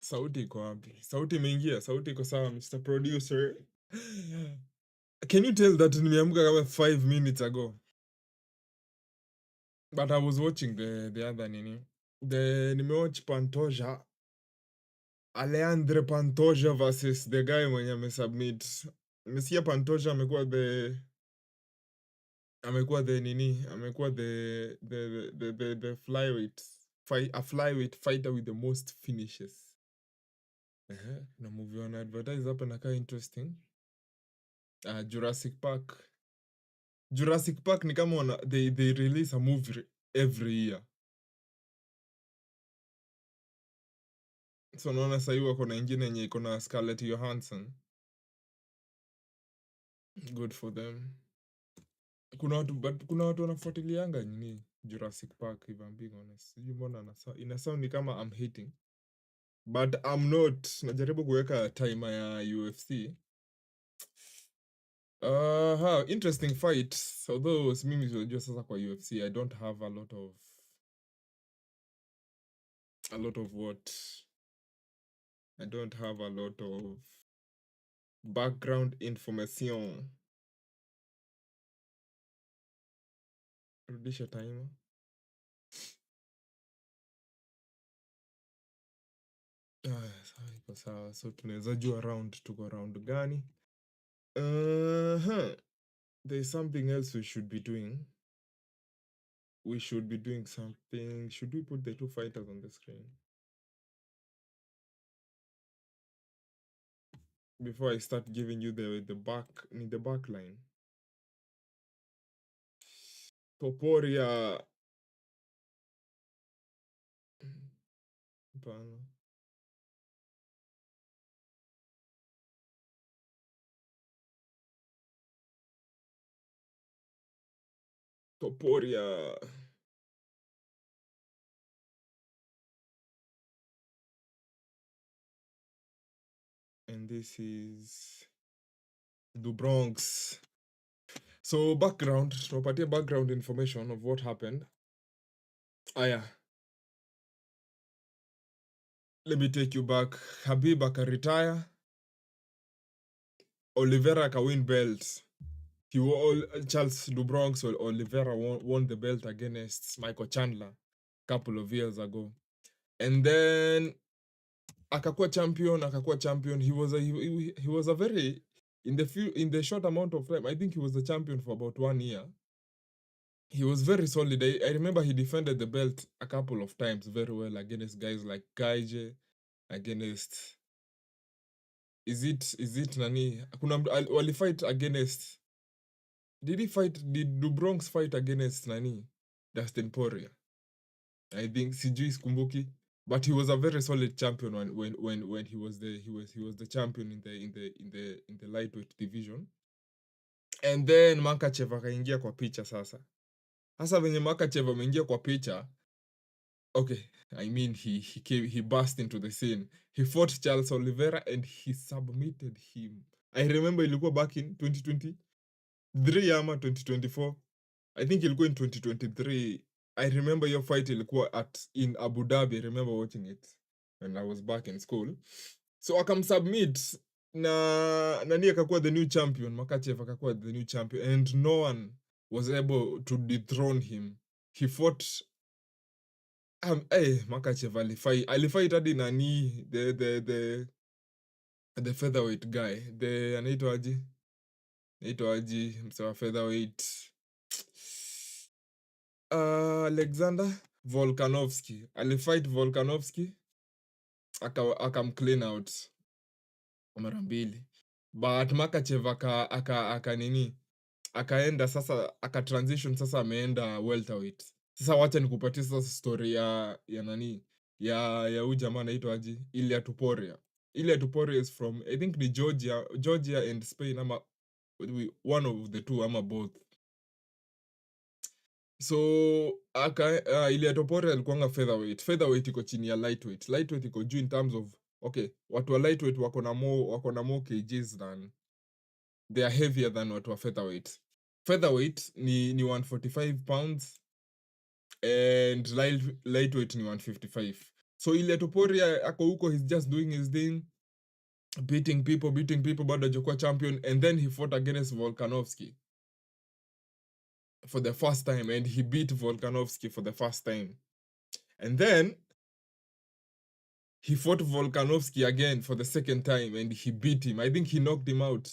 Sauti iko wapi? Sauti imeingia, sauti iko sawa, Mr. Producer. Can you tell that nimeamka kama 5 minutes ago? But I was watching the other nini. Nimewatch Pantoja. Alejandro Pantoja versus the guy mwenye amesubmit. Nimesikia Pantoja amekuwa the flyweight a flyweight fighter with the most finishes. Na movie wana advertise hapa na interesting. Jurassic Park. Jurassic Park ni kama they release a movie every year. So naona sasa hivi wako na ingine yenye iko na Scarlett Johansson. Good for them. Kuna watu wanafuatilianga nini Jurassic Park, if I'm being honest. Sijui mbona ina sound ni kama I'm hating. But I'm not. Najaribu kuweka timer ya UFC. Interesting fight. Although mimi unajua sasa kwa UFC I don't have a lot of what? I don't have a lot of background information. Rudisha timer. Iko sawa. So tunaweza jua tuko round gani? There's something else we should be doing. We should be doing something. Should we put the two fighters on the screen? Before I start giving you the back line. Topuria. Topuria. And this is the Bronx. So background information of what happened. Yeah. Let me take you back. Habib retire. Oliveira win belt. Charles Dubronx or Oliveira won the belt against Michael Chandler a couple of years ago. And then akakuwa champion. He was a very in the short amount of time. I think he was the champion for about 1 year. He was very solid. I remember he defended the belt a couple of times very well against guys like Gaige, against is it nani? Wali fight against. Did Dubronx fight against nani? Dustin Poirier. I think sijui sikumbuki, but he was a very solid champion when he was the champion in the lightweight division. And then Makachev akaingia kwa picha sasa. Sasa venye Makachev ameingia kwa picha, okay, I mean he burst into the scene. He fought Charles Oliveira and he submitted him. I remember ilikuwa back in 2023 ama 2024. I think ilikuwa in 2023. I remember your fight ilikuwa in Abu Dhabi. I remember watching it when I was back in school. So akamsubmit na nani akakuwa the new champion. Makachev akakuwa the new champion and no one was able to dethrone him. He fought Makachev alifight hadi nani the featherweight guy. The anaitwaje msewa featherweight Alexander Volkanovski. Alifight Volkanovski akam clean out mara mbili. But Makachev akaenda sasa transition sasa ameenda welterweight. Sasa wacha nikupatie sasa story ya nani ya huyu jamaa anaitwaje Topuria. Topuria is from I think the Georgia and Spain ama one of the two ama both. So Topuria alikuanga featherweight iko chini ya lightweight iko juu in terms of okay, watu wa lightweight wako na more kgs than they are heavier than watu wa featherweight ni 145 pounds and lightweight ni 155. So Ilia Topuria ako huko, he's just doing his thing, beating people, bado hajakuwa champion, and then he fought against Volkanovski for the first time, and he beat Volkanovski for the first time. And then he fought Volkanovski again for the second time, and he beat him. I think he knocked him out.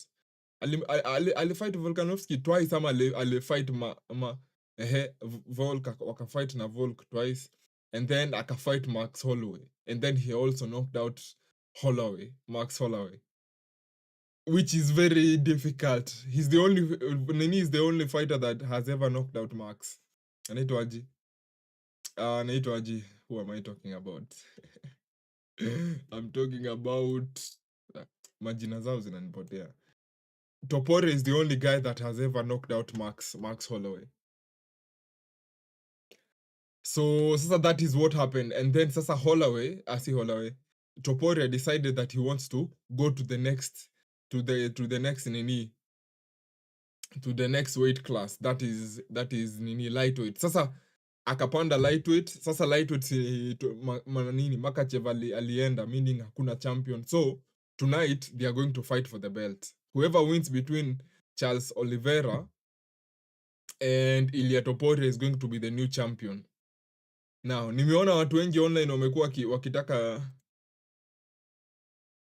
Alifight Volkanovski twice, ama alifight Volk, wakafight na Volk twice, and then akafight Max Holloway, and then he also knocked out Max Holloway, which is very difficult. He's the only Nini is the only fighter that has ever knocked out Max. Anaitwaji? Who am I talking about? I'm talking about majina zao zinanipotea. Topuria is the only guy that has ever knocked out Max Holloway. So sasa that is what happened, and then sasa Holloway, Topuria decided that he wants to go to the next nini, to the next weight class, that is nini, lightweight. Sasa akapanda lightweight. Sasa lightweight nini, Makachev alienda, meaning hakuna champion. So tonight they are going to fight for the belt. Whoever wins between Charles Oliveira and Ilia Topuria is going to be the new champion. Now, nimeona watu wengi online wamekuwa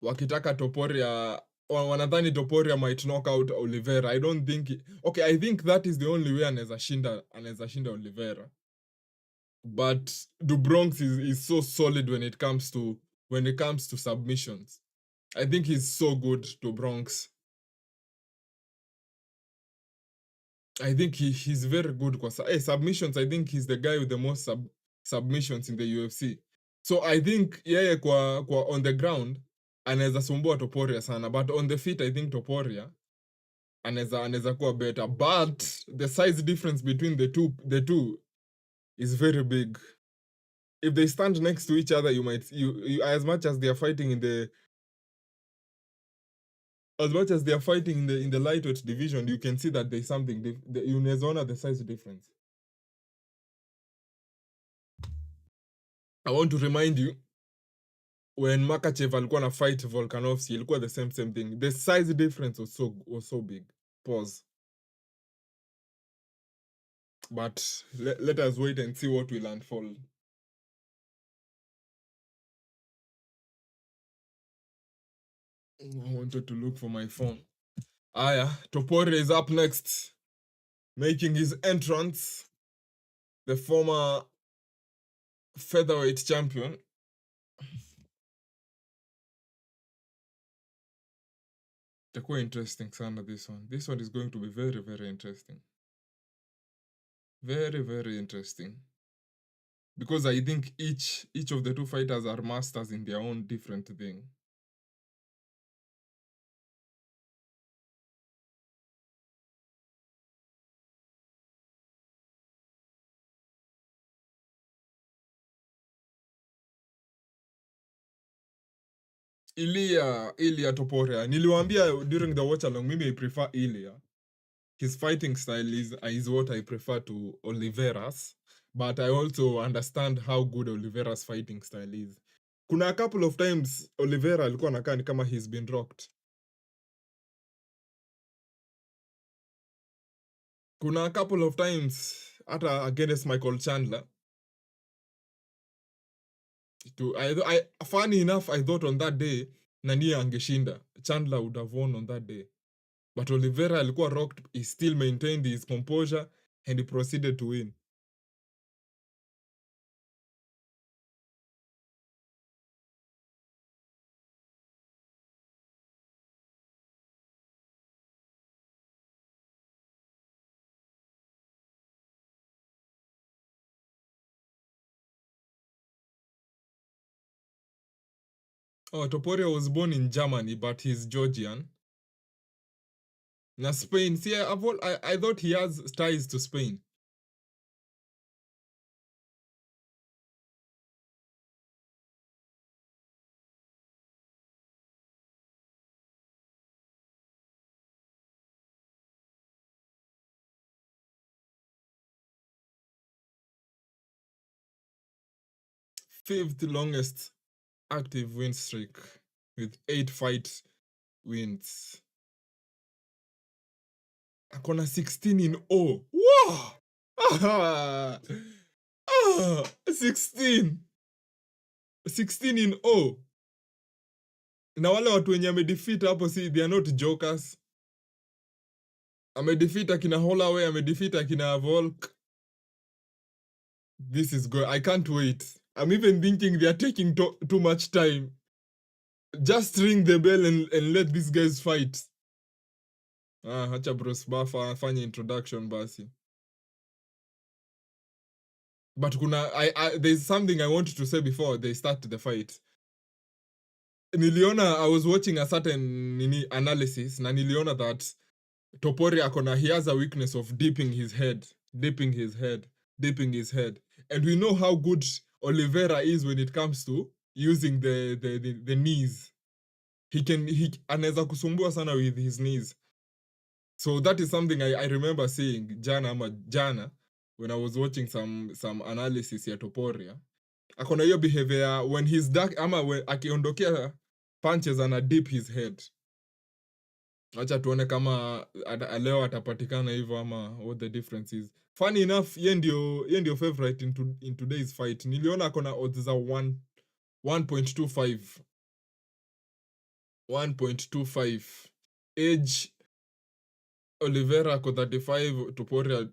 wakitaka Topuria, wanadhani Topuria might knock out Oliveira. I don't think okay, I think that is the only way anaweza shinda Oliveira. But the Bronx is so solid when it comes to submissions. I think he's so good to Bronx. I think he's very good kwa submissions. I think he's the guy with the most submissions in the UFC. So I think yeye kwa on the ground anaweza sumbua Topuria sana, but on the feet I think Topuria anaweza kuwa better, but the size difference between the two is very big. If they stand next to each other, you as much as they are fighting in the lightweight division, you can see that there's something you unaweza the size difference. I want to remind you, when Makachev alikuwa na fight Volkanovski, ilikuwa the same thing. The size difference was so big. Pause. But let us wait and see what will unfold. I wanted to look for my phone. Aya, Topuria is up next, making his entrance, the former featherweight champion. Quite interesting sana, this one. This one is going to be very, very interesting. Very, very interesting. Because I think each of the two fighters are masters in their own different thing. Ilia Topuria. Niliwaambia during the watchalong, maybe I prefer Ilia. His fighting style is what I prefer to Oliveira's, but I also understand how good Oliveira's fighting style is. Kuna a couple of times Oliveira alikuwa anakaa ni kama he's been rocked. Kuna a couple of times hata against Michael Chandler. Funny enough, I thought on that day nani angeshinda. Chandler would have won on that day. But Oliveira alikuwa rocked, he still maintained his composure and he proceeded to win. Oh, Topuria was born in Germany, but he's Georgian. Na Spain, see, I thought he has ties to Spain. 5th longest active win streak with 8 fight wins. Akona 16 in O. Wow! 16. 16 in O. Na wale watu wenye amedefeat hapo, si they are not jokers. Amedefeat akina Holloway, amedefeat akina Volk. This is good. I can't wait. I'm even thinking they are taking too much time. Just ring the bell and let these guys fight. Hacha Bruce Buffer afanye introduction basi. But there's something I wanted to say before they start the fight. Niliona, I was watching a certain analysis, na niliona that Topuria he has a weakness of dipping his head. And we know how good Oliveira is when it comes to using the knees. He anaweza kusumbua sana with his knees. So that is something I remember seeing jana when I was watching some analysis ya Topuria. Akona hiyo behavior when he's dark ama akiondokea punches ana dip his head. Acha tuone kama leo atapatikana hivyo ama what the difference is. Funny enough, ye ndio favorite in today's fight. Niliona akona odds za 1.25. 1.25. Age Oliveira ako 35, Topuria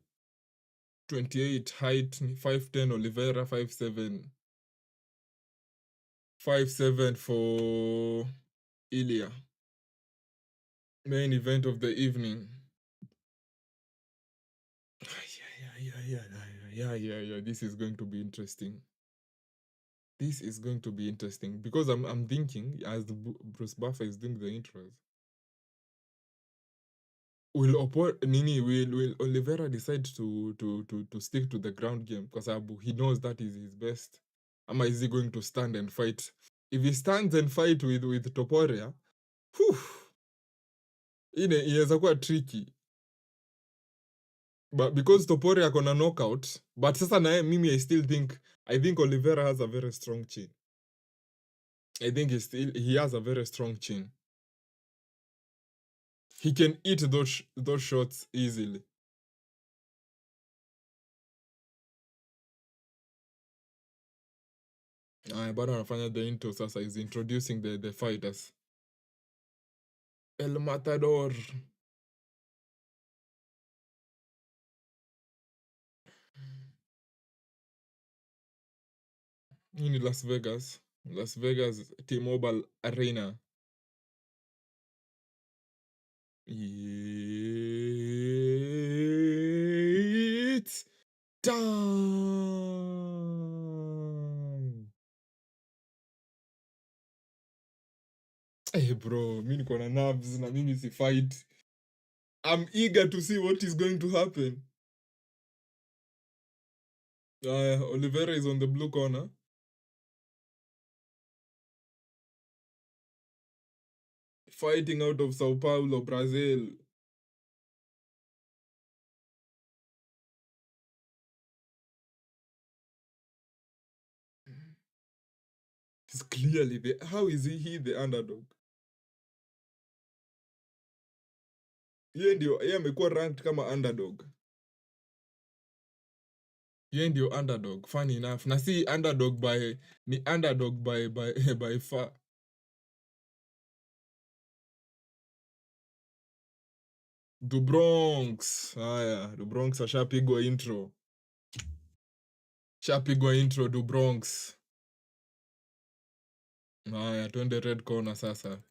28, height 5'10", Oliveira 5'7". 5'7" for Ilya. Main event of the evening. Yeah. This is going to be interesting. Because I'm thinking as Bruce Buffer is doing the intros. Will Oliveira decide to stick to the ground game because he knows that is his best? Ama is he going to stand and fight? If he stands and fight with Topuria, inaweza kuwa tricky. But because Topuria akona knockout, but sasa nae mimi I think Oliveira has a very strong chin. I think he has a very strong chin. He can eat those shots easily. Bado anafanya the intro sasa, is introducing the fighters. El Matador. In Las Vegas. T-Mobile Arena. It's time. Hey bro, mi niko na nerves na mimi si fight. I'm eager to see what is going to happen. Oliveira is on the blue corner. Fighting out of Sao Paulo, Brazil. He's clearly how is he the underdog? Yeye amekuwa ranked kama underdog. Yeye ndio underdog, funny enough. Na si underdog ni underdog by far. Du Bronx. Du Bronx ashapigwa intro. Du Bronx. Twende red corner sasa.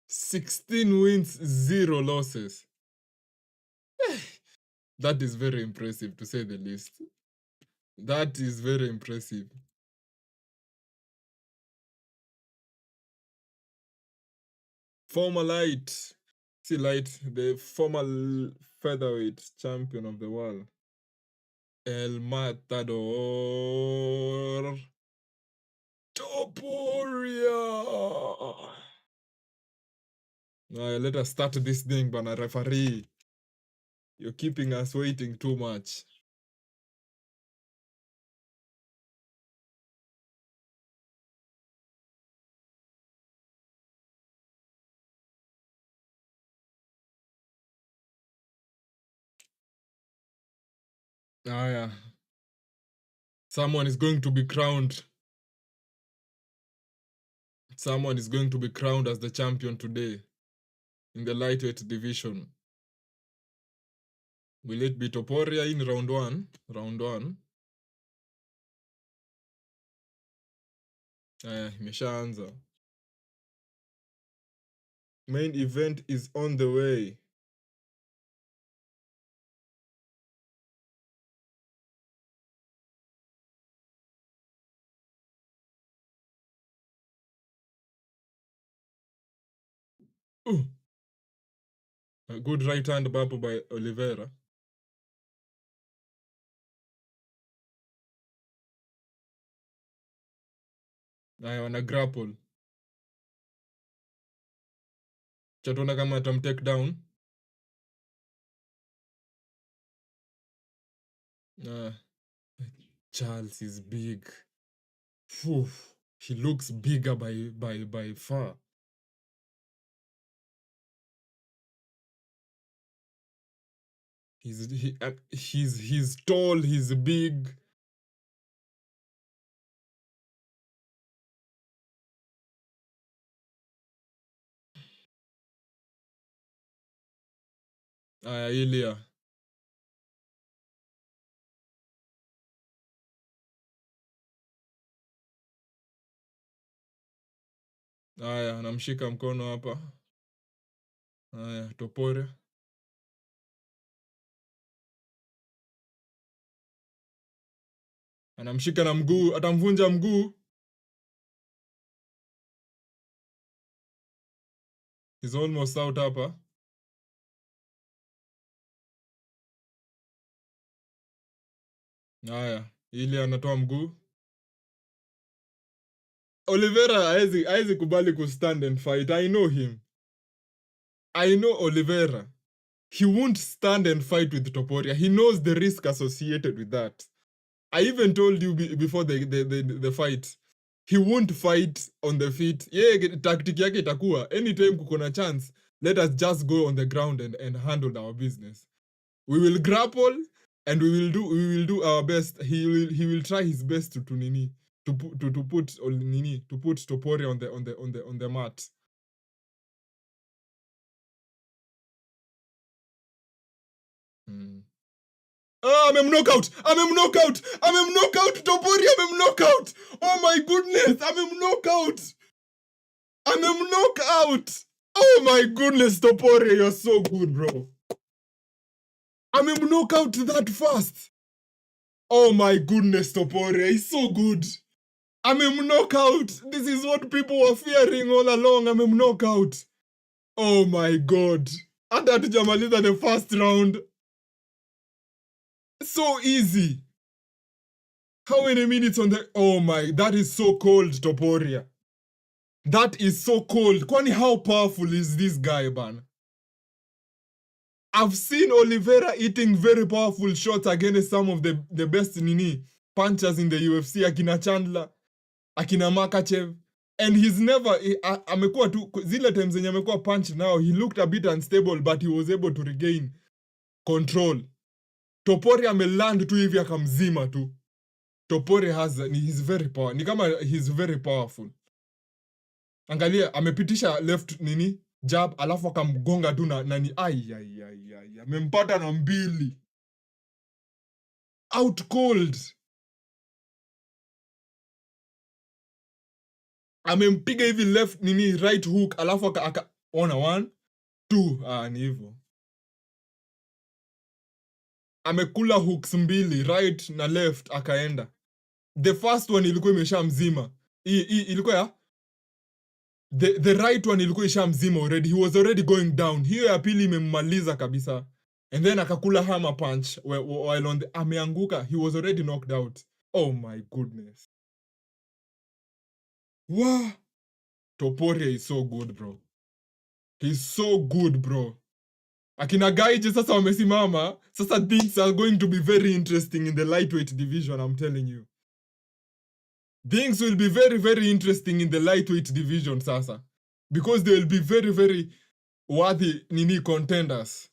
16 wins, 0 losses. That is very impressive, to say the least. That is very impressive. Former the former featherweight champion of the world. El Matador. Topuria. Let us start this thing, bana referee. You're keeping us waiting too much. Yeah. Someone is going to be crowned. Someone is going to be crowned as the champion today in the lightweight division. Will it be Topuria in round one? Round one. Imeshaanza. Main event is on the way. Ooh. A good right hand bump by Oliveira. Wana grapple. Chatona kama atamtake down. Charles is big. Phew. He looks bigger by far. He's tall, he's big. Ilya. Anamshika mkono hapa. Topuria. Anamshika na mguu, atamvunja mguu. He's almost out hapa. Ilya anatoa mguu. Oliveira haezi kubali kustand and fight. I know him. I know Oliveira. He won't stand and fight with Topuria. He knows the risk associated with that. I even told you before the fight. He won't fight on the feet. Tactic yake itakuwa anytime kuko na chance, let us just go on the ground and handle our business. We will grapple and we will do our best. He will try his best to put Topuria on the mat. Amemknockout! Topuria amemknockout! Oh my goodness! Amemknockout! Oh my goodness, Topuria, you're so good, bro. Amemknockout that fast. Oh my goodness, Topuria, he's so good. Amemknockout. This is what people were fearing all along. Amemknockout. Oh my god. Hata hatujamaliza the first round. So easy. How many minutes on the... Oh my, that is so cold, Topuria. That is so cold. Kwani how powerful is this guy, man? I've seen Oliveira eating very powerful shots against some of the best punchers in the UFC, akina Chandler, akina Makachev. And he's never, amekuwa tu, zile times zenye amekuwa punched now, he looked a bit unstable, but he was able to regain control. Topuria ameland tu hivi akamzima tu. Topuria he's very powerful. Ni kama he's very powerful. Angalia, amepitisha left jab, alafu akamgonga tu na nani. Amempata na mbili. Out cold. Amempiga hivi left right hook, alafu ona 1 2. Ni hivyo. Amekula hooks mbili, right na left, akaenda. The first one ilikuwa imesha mzima. Ilikuwa ya the right one ilikuwa isha mzima already. He was already going down. Hiyo ya pili imemmaliza kabisa. And then akakula hammer punch while on the ameanguka. He was already knocked out. Oh my goodness. Wow. Topuria is so good, bro. He's so good, bro. Akina Gaiji sasa wamesimama. Sasa things are going to be very interesting in the lightweight division, I'm telling you. Things will be very, very interesting in the lightweight division sasa. Because they will be very, very worthy contenders.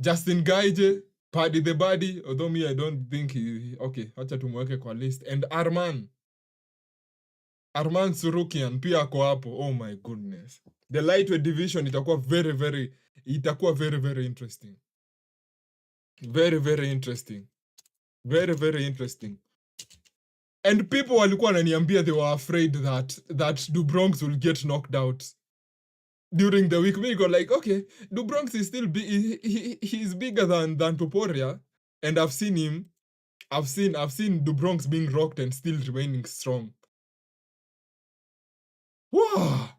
Justin Gaige, Paddy the Buddy, although me I don't think he okay, acha tumweke kwa list. And Arman Surukian pia ako hapo. Oh my goodness. The lightweight division itakuwa very interesting. Very interesting. Very interesting. And people walikuwa wananiambia they were afraid that Dubronx will get knocked out during the week. Me go like, okay, Dubronx is still he's bigger than Topuria, and I've seen Dubronx being rocked and still remaining strong. Wow.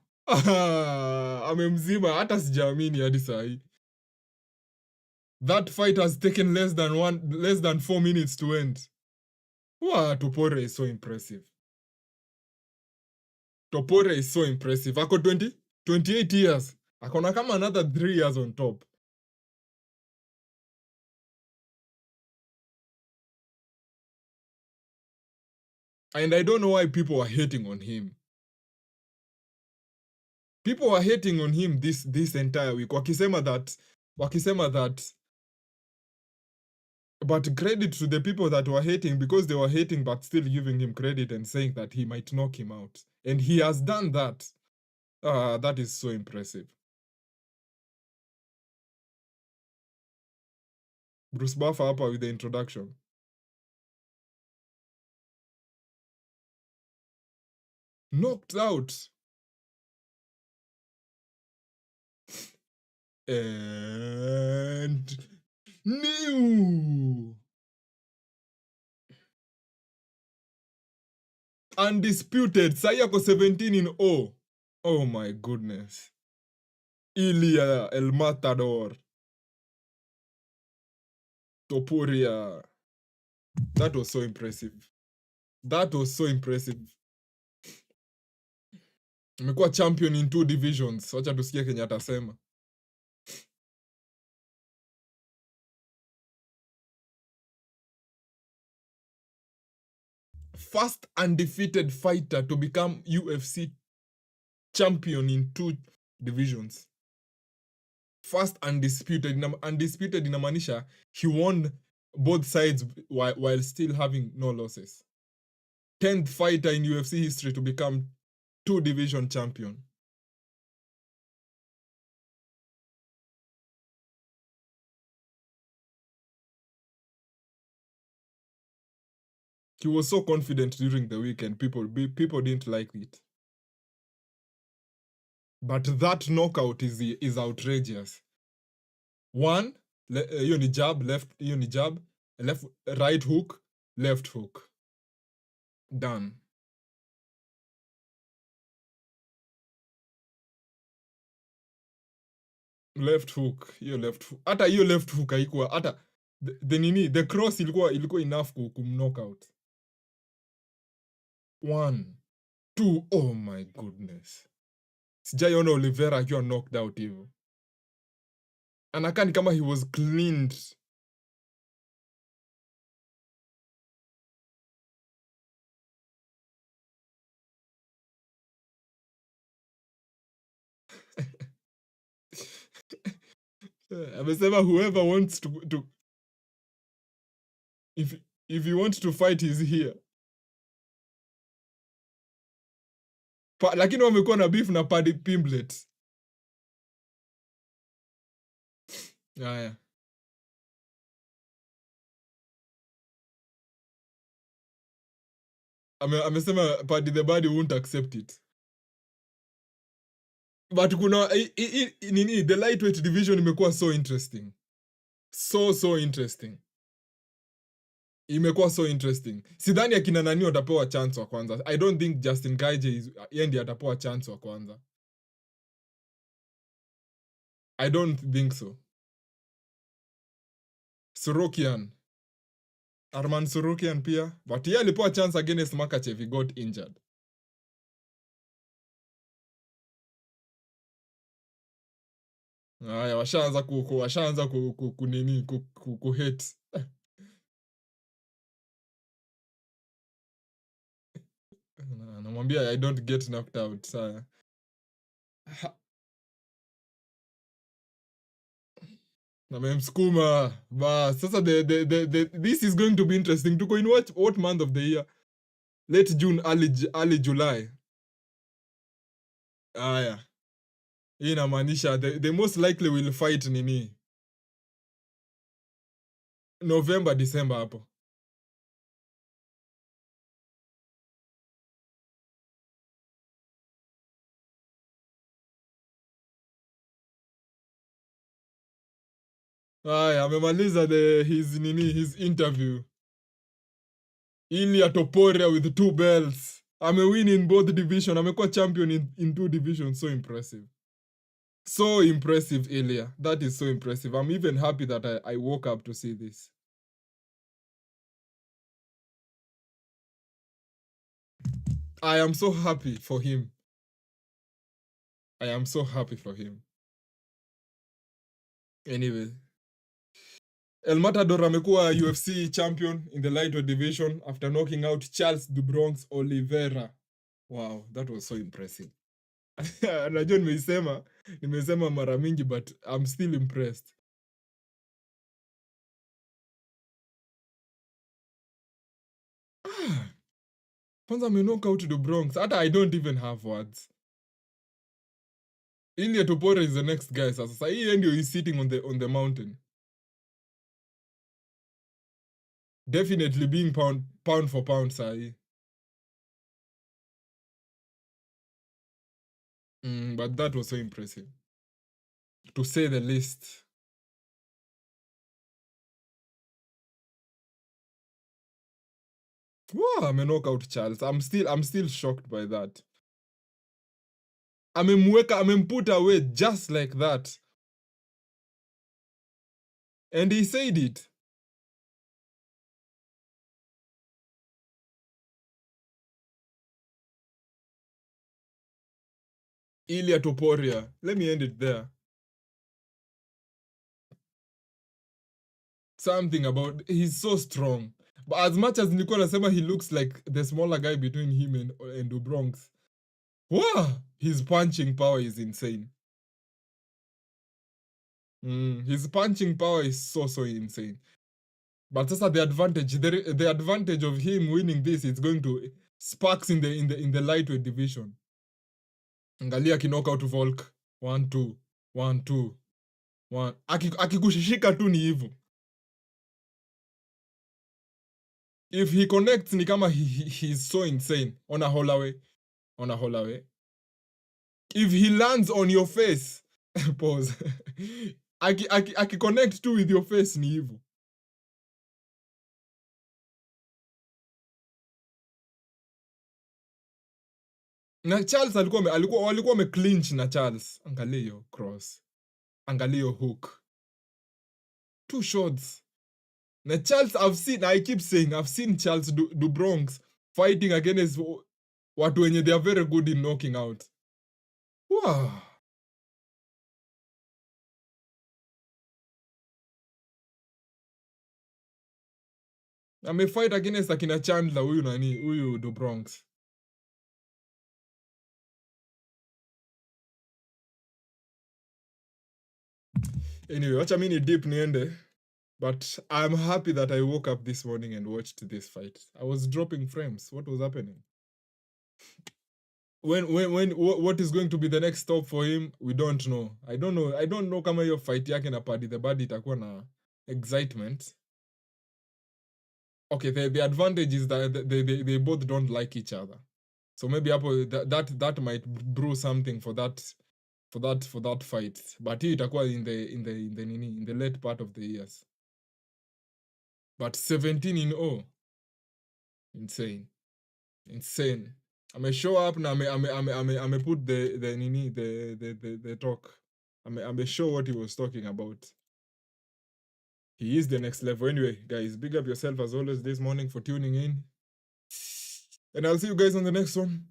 Amemzima hata sijaamini hadi sahi. That fight has taken less than 4 minutes to end. Wow, Topuria is so impressive. Topuria is so impressive. Ako 28 years. Akona kama another 3 years on top. And I don't know why people are hating on him. People were hating on him this entire week. Wakisema that but credit to the people that were hating, because they were hating but still giving him credit and saying that he might knock him out. And he has done that. That is so impressive. Bruce Buffer hapa with the introduction. Knocked out. And new. Undisputed. Sayako 17-0. Oh my goodness. Ilya El Matador. Topuria. That was so impressive. Amekuwa champion in 2 divisions. Wacha tusikie Kenya atasema. First undefeated fighter to become UFC champion in 2 divisions. First undisputed. Undisputed inamaanisha he won both sides while still having no losses. 10th fighter in UFC history to become 2 division champion. He was so confident during the weekend. People didn't like it. But that knockout is outrageous. One, hiyo ni jab, left, right hook, left hook. Done. Left hook, hiyo left hook. Hata hiyo left hook haikuwa hata the cross ilikuwa enough kumknock out. 1 2, oh my goodness. Sijaiona Oliveira akiwa knocked out hivyo. Anakaa ni kama he was cleaned. Amesema whoever wants to if you want to fight he's here. Lakini wamekuwa na beef na Paddy Pimblett. Haya. Amesema Paddy the Buddy won't accept it. But kuna the lightweight division imekuwa so interesting. So interesting. Imekuwa so interesting. Sidhani akina nani watapewa chance wa kwanza. I don't think Justin Gaethje yeye ndiye atapewa chance wa kwanza. I don't think so. Surukian. Arman Surukian pia. But yeye alipewa chance against Makachev, he got injured. Haya, washaanza kuhate. Namwambia I don't get knocked out. Saya. Amemsukuma. Bas. Sasa this is going to be interesting. Tuko in what month of the year? Late June, early July. Aya. Hii inamaanisha the most likely will fight nini? November, December hapo. Aya, amemaliza his interview. Ili Topuria with 2 belts. Amewin in both division. Amekuwa champion in 2 divisions. So impressive. So impressive, Ilya. That is so impressive. I'm even happy that I woke up to see this. I am so happy for him. I am so happy for him. Anyway. El Matador amekuwa UFC champion in the lightweight division after knocking out Charles Du Bronx Oliveira. Wow, that was so impressive. Najua nimesema mara mingi, but I'm still impressed. Kwanza knock out Du Bronx. Hata I don't even have words. Ilya Topuria is the next guy sasa. Sasa hii ndio is sitting on the mountain. Definitely being pound for pound sahi. But that was so impressive. To say the least. Wow, knock out Charles. I'm still shocked by that. Amemput away just like that. And he said it. Ilya Topuria. Let me end it there. Something about he's so strong. But as much as nilikuwa nasema he looks like the smaller guy between him and Du Bronx. Wow, his punching power is insane. His punching power is so insane. But sasa the advantage of him winning this is going to sparks in the lightweight division. Angalia knock out Volk 1-2 1-2 1. Akikushishika tu ni hivyo. If he connects ni kama he's so insane on a Holloway. If he lands on your face, pause. Connect tu with your face ni hivyo. Na Charles walikuwa wameclinch na Charles. Angalia hiyo cross. Angalia hiyo hook. 2 shots. Na Charles, I keep saying, I've seen Charles Du Bronx fighting against watu wenye they are very good in knocking out. Wow. Amefight against akina Chandler, huyu Du Bronx. Anyway, wacha mimi ni deep niende. But I'm happy that I woke up this morning and watched this fight. I was dropping frames. What was happening? What is going to be the next stop for him? We don't know. I don't know kama hiyo fight yake na Paddy the Buddy itakuwa na excitement. Okay, the advantage is that they both don't like each other. So maybe that might brew something for that fight. But hii itakuwa in the late part of the years. But 17-0. Insane. Ame show up na ame put the talk. Ame show what he was talking about. He is the next level. Anyway, guys, big up yourself as always this morning for tuning in. And I'll see you guys on the next one.